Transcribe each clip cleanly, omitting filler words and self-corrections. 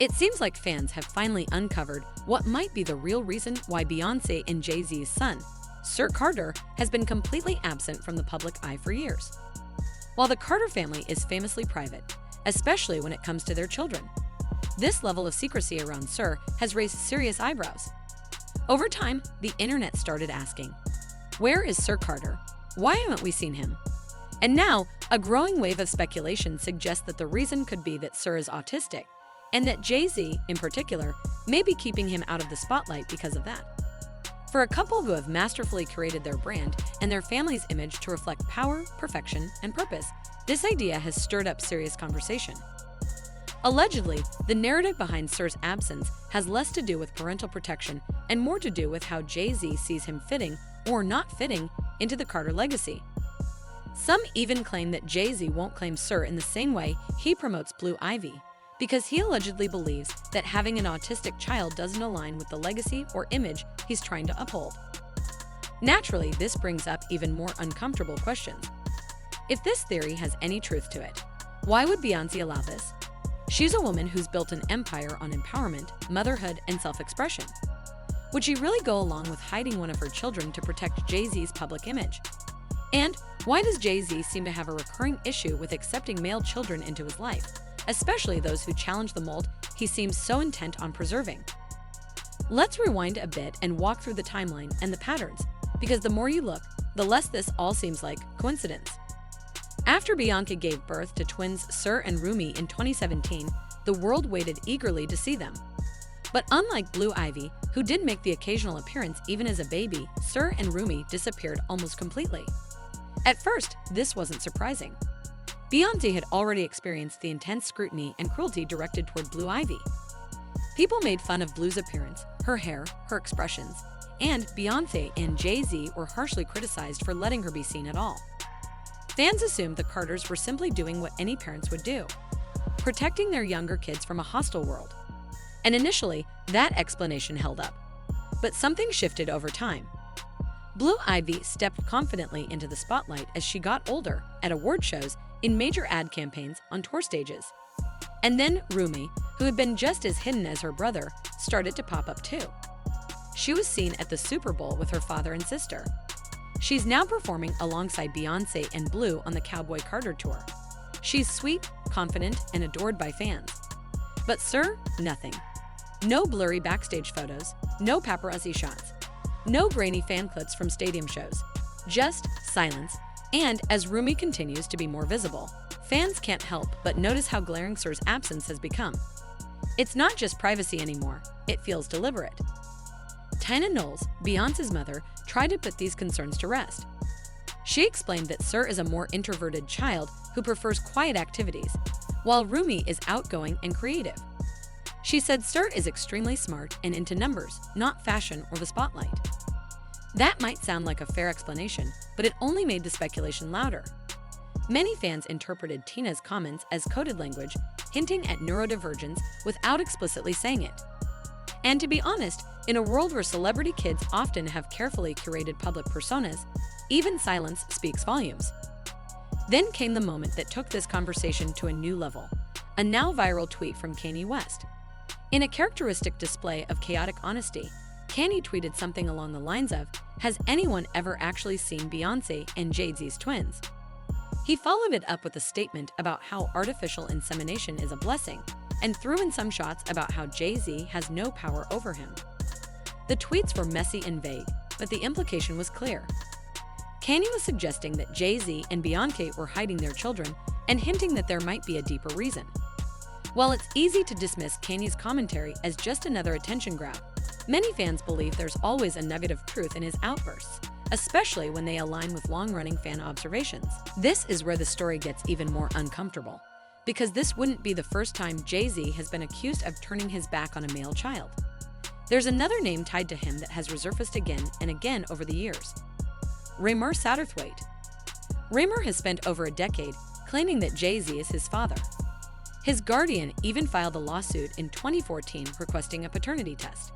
It seems like fans have finally uncovered what might be the real reason why Beyoncé and Jay-Z's son, Sir Carter, has been completely absent from the public eye for years. While the Carter family is famously private, especially when it comes to their children, this level of secrecy around Sir has raised serious eyebrows. Over time, the internet started asking, where is Sir Carter? Why haven't we seen him? And now, a growing wave of speculation suggests that the reason could be that Sir is autistic, and that Jay-Z, in particular, may be keeping him out of the spotlight because of that. For a couple who have masterfully curated their brand and their family's image to reflect power, perfection, and purpose, this idea has stirred up serious conversation. Allegedly, the narrative behind Sir's absence has less to do with parental protection and more to do with how Jay-Z sees him fitting or not fitting into the Carter legacy. Some even claim that Jay-Z won't claim Sir in the same way he promotes Blue Ivy, because he allegedly believes that having an autistic child doesn't align with the legacy or image he's trying to uphold. Naturally, this brings up even more uncomfortable questions. If this theory has any truth to it, why would Beyoncé allow this? She's a woman who's built an empire on empowerment, motherhood, and self-expression. Would she really go along with hiding one of her children to protect Jay-Z's public image? And why does Jay-Z seem to have a recurring issue with accepting male children into his life, especially those who challenge the mold he seems so intent on preserving? Let's rewind a bit and walk through the timeline and the patterns, because the more you look, the less this all seems like coincidence. After Beyoncé gave birth to twins Sir and Rumi in 2017, the world waited eagerly to see them. But unlike Blue Ivy, who did make the occasional appearance even as a baby, Sir and Rumi disappeared almost completely. At first, this wasn't surprising. Beyoncé had already experienced the intense scrutiny and cruelty directed toward Blue Ivy. People made fun of Blue's appearance, her hair, her expressions, and Beyoncé and Jay-Z were harshly criticized for letting her be seen at all. Fans assumed the Carters were simply doing what any parents would do, protecting their younger kids from a hostile world. And initially, that explanation held up. But something shifted over time. Blue Ivy stepped confidently into the spotlight as she got older, at award shows, in major ad campaigns, on tour stages. And then Rumi, who had been just as hidden as her brother, started to pop up too. She was seen at the Super Bowl with her father and sister. She's now performing alongside Beyoncé and Blue on the Cowboy Carter tour. She's sweet, confident, and adored by fans. But Sir, nothing. No blurry backstage photos, no paparazzi shots, no grainy fan clips from stadium shows. Just silence, and as Rumi continues to be more visible, fans can't help but notice how glaring Sir's absence has become. It's not just privacy anymore, it feels deliberate. Tina Knowles, Beyoncé's mother, tried to put these concerns to rest. She explained that Sir is a more introverted child who prefers quiet activities, while Rumi is outgoing and creative. She said Sir is extremely smart and into numbers, not fashion or the spotlight. That might sound like a fair explanation, but it only made the speculation louder. Many fans interpreted Tina's comments as coded language, hinting at neurodivergence without explicitly saying it. And to be honest, in a world where celebrity kids often have carefully curated public personas, even silence speaks volumes. Then came the moment that took this conversation to a new level, a now viral tweet from Kanye West. In a characteristic display of chaotic honesty, Kanye tweeted something along the lines of, "Has anyone ever actually seen Beyoncé and Jay-Z's twins?" He followed it up with a statement about how artificial insemination is a blessing, and threw in some shots about how Jay-Z has no power over him. The tweets were messy and vague, but the implication was clear. Kanye was suggesting that Jay-Z and Beyoncé were hiding their children and hinting that there might be a deeper reason. While it's easy to dismiss Kanye's commentary as just another attention grab, many fans believe there's always a nugget of truth in his outbursts, especially when they align with long-running fan observations. This is where the story gets even more uncomfortable, because this wouldn't be the first time Jay-Z has been accused of turning his back on a male child. There's another name tied to him that has resurfaced again and again over the years: Raymar Satterthwaite. Raymar has spent over a decade claiming that Jay-Z is his father. His guardian even filed a lawsuit in 2014 requesting a paternity test.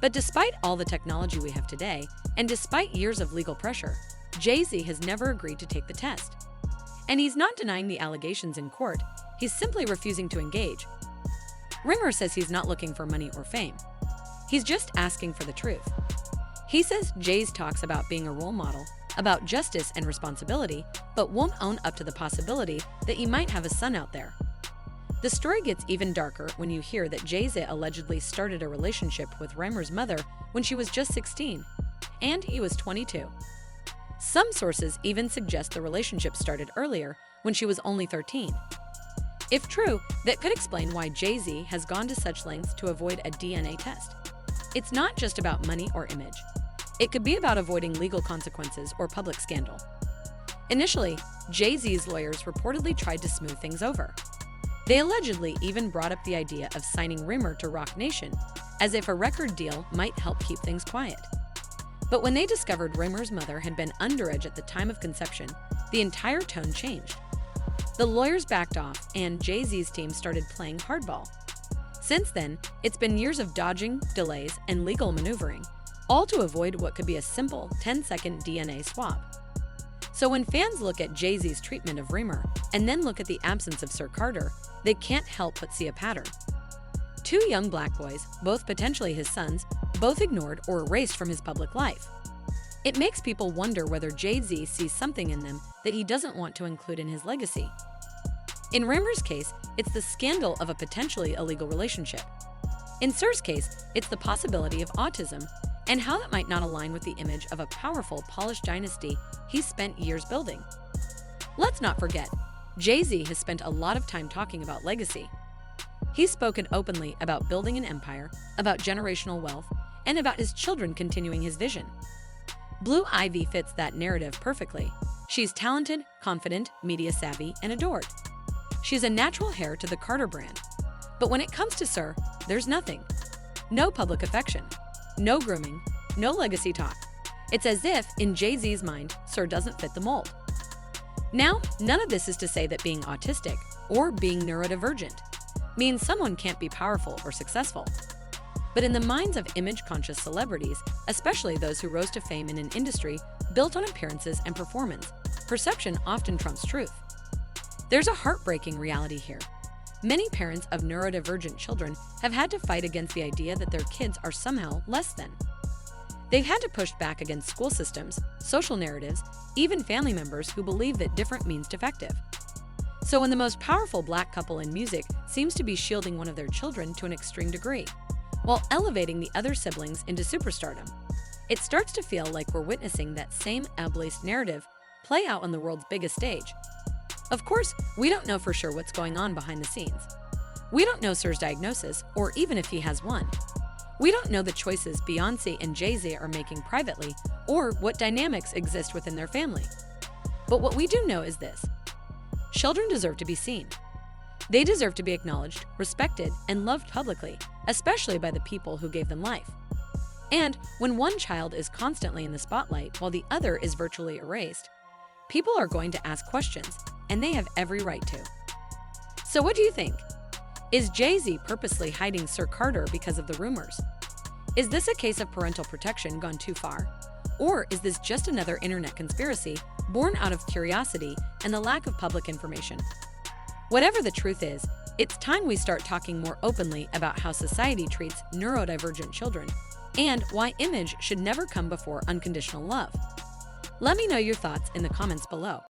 But despite all the technology we have today, and despite years of legal pressure, Jay-Z has never agreed to take the test. And he's not denying the allegations in court, he's simply refusing to engage. Rimmer says he's not looking for money or fame. He's just asking for the truth. He says Jay's talks about being a role model, about justice and responsibility, but won't own up to the possibility that he might have a son out there. The story gets even darker when you hear that Jay-Z allegedly started a relationship with Rimmer's mother when she was just 16, and he was 22. Some sources even suggest the relationship started earlier, when she was only 13. If true, that could explain why Jay-Z has gone to such lengths to avoid a DNA test. It's not just about money or image. It could be about avoiding legal consequences or public scandal. Initially, Jay-Z's lawyers reportedly tried to smooth things over. They allegedly even brought up the idea of signing Rimmer to Roc Nation, as if a record deal might help keep things quiet. But when they discovered Rimmer's mother had been underage at the time of conception, the entire tone changed. The lawyers backed off, and Jay-Z's team started playing hardball. Since then, it's been years of dodging, delays, and legal maneuvering, all to avoid what could be a simple 10-second DNA swab. So when fans look at Jay-Z's treatment of Rimmer and then look at the absence of Sir Carter, they can't help but see a pattern. Two young black boys, both potentially his sons, both ignored or erased from his public life. It makes people wonder whether Jay-Z sees something in them that he doesn't want to include in his legacy. In Rimmer's case, it's the scandal of a potentially illegal relationship. In Sir's case, it's the possibility of autism and how that might not align with the image of a powerful, polished dynasty he's spent years building. Let's not forget, Jay-Z has spent a lot of time talking about legacy. He's spoken openly about building an empire, about generational wealth, and about his children continuing his vision. Blue Ivy fits that narrative perfectly. She's talented, confident, media-savvy, and adored. She's a natural heir to the Carter brand. But when it comes to Sir, there's nothing. No public affection. No grooming. No legacy talk. It's as if, in Jay-Z's mind, Sir doesn't fit the mold. Now, none of this is to say that being autistic or being neurodivergent means someone can't be powerful or successful. But in the minds of image-conscious celebrities, especially those who rose to fame in an industry built on appearances and performance, perception often trumps truth. There's a heartbreaking reality here. Many parents of neurodivergent children have had to fight against the idea that their kids are somehow less than. They've had to push back against school systems, social narratives, even family members who believe that different means defective. So when the most powerful black couple in music seems to be shielding one of their children to an extreme degree, while elevating the other siblings into superstardom, it starts to feel like we're witnessing that same ableist narrative play out on the world's biggest stage. Of course, we don't know for sure what's going on behind the scenes. We don't know Sir's diagnosis, or even if he has one. We don't know the choices Beyonce and Jay-Z are making privately, or what dynamics exist within their family. But what we do know is this: children deserve to be seen. They deserve to be acknowledged, respected, and loved publicly, especially by the people who gave them life. And when one child is constantly in the spotlight while the other is virtually erased, people are going to ask questions, and they have every right to. So what do you think? Is Jay-Z purposely hiding Sir Carter because of the rumors? Is this a case of parental protection gone too far? Or is this just another internet conspiracy born out of curiosity and the lack of public information? Whatever the truth is, it's time we start talking more openly about how society treats neurodivergent children and why image should never come before unconditional love. Let me know your thoughts in the comments below.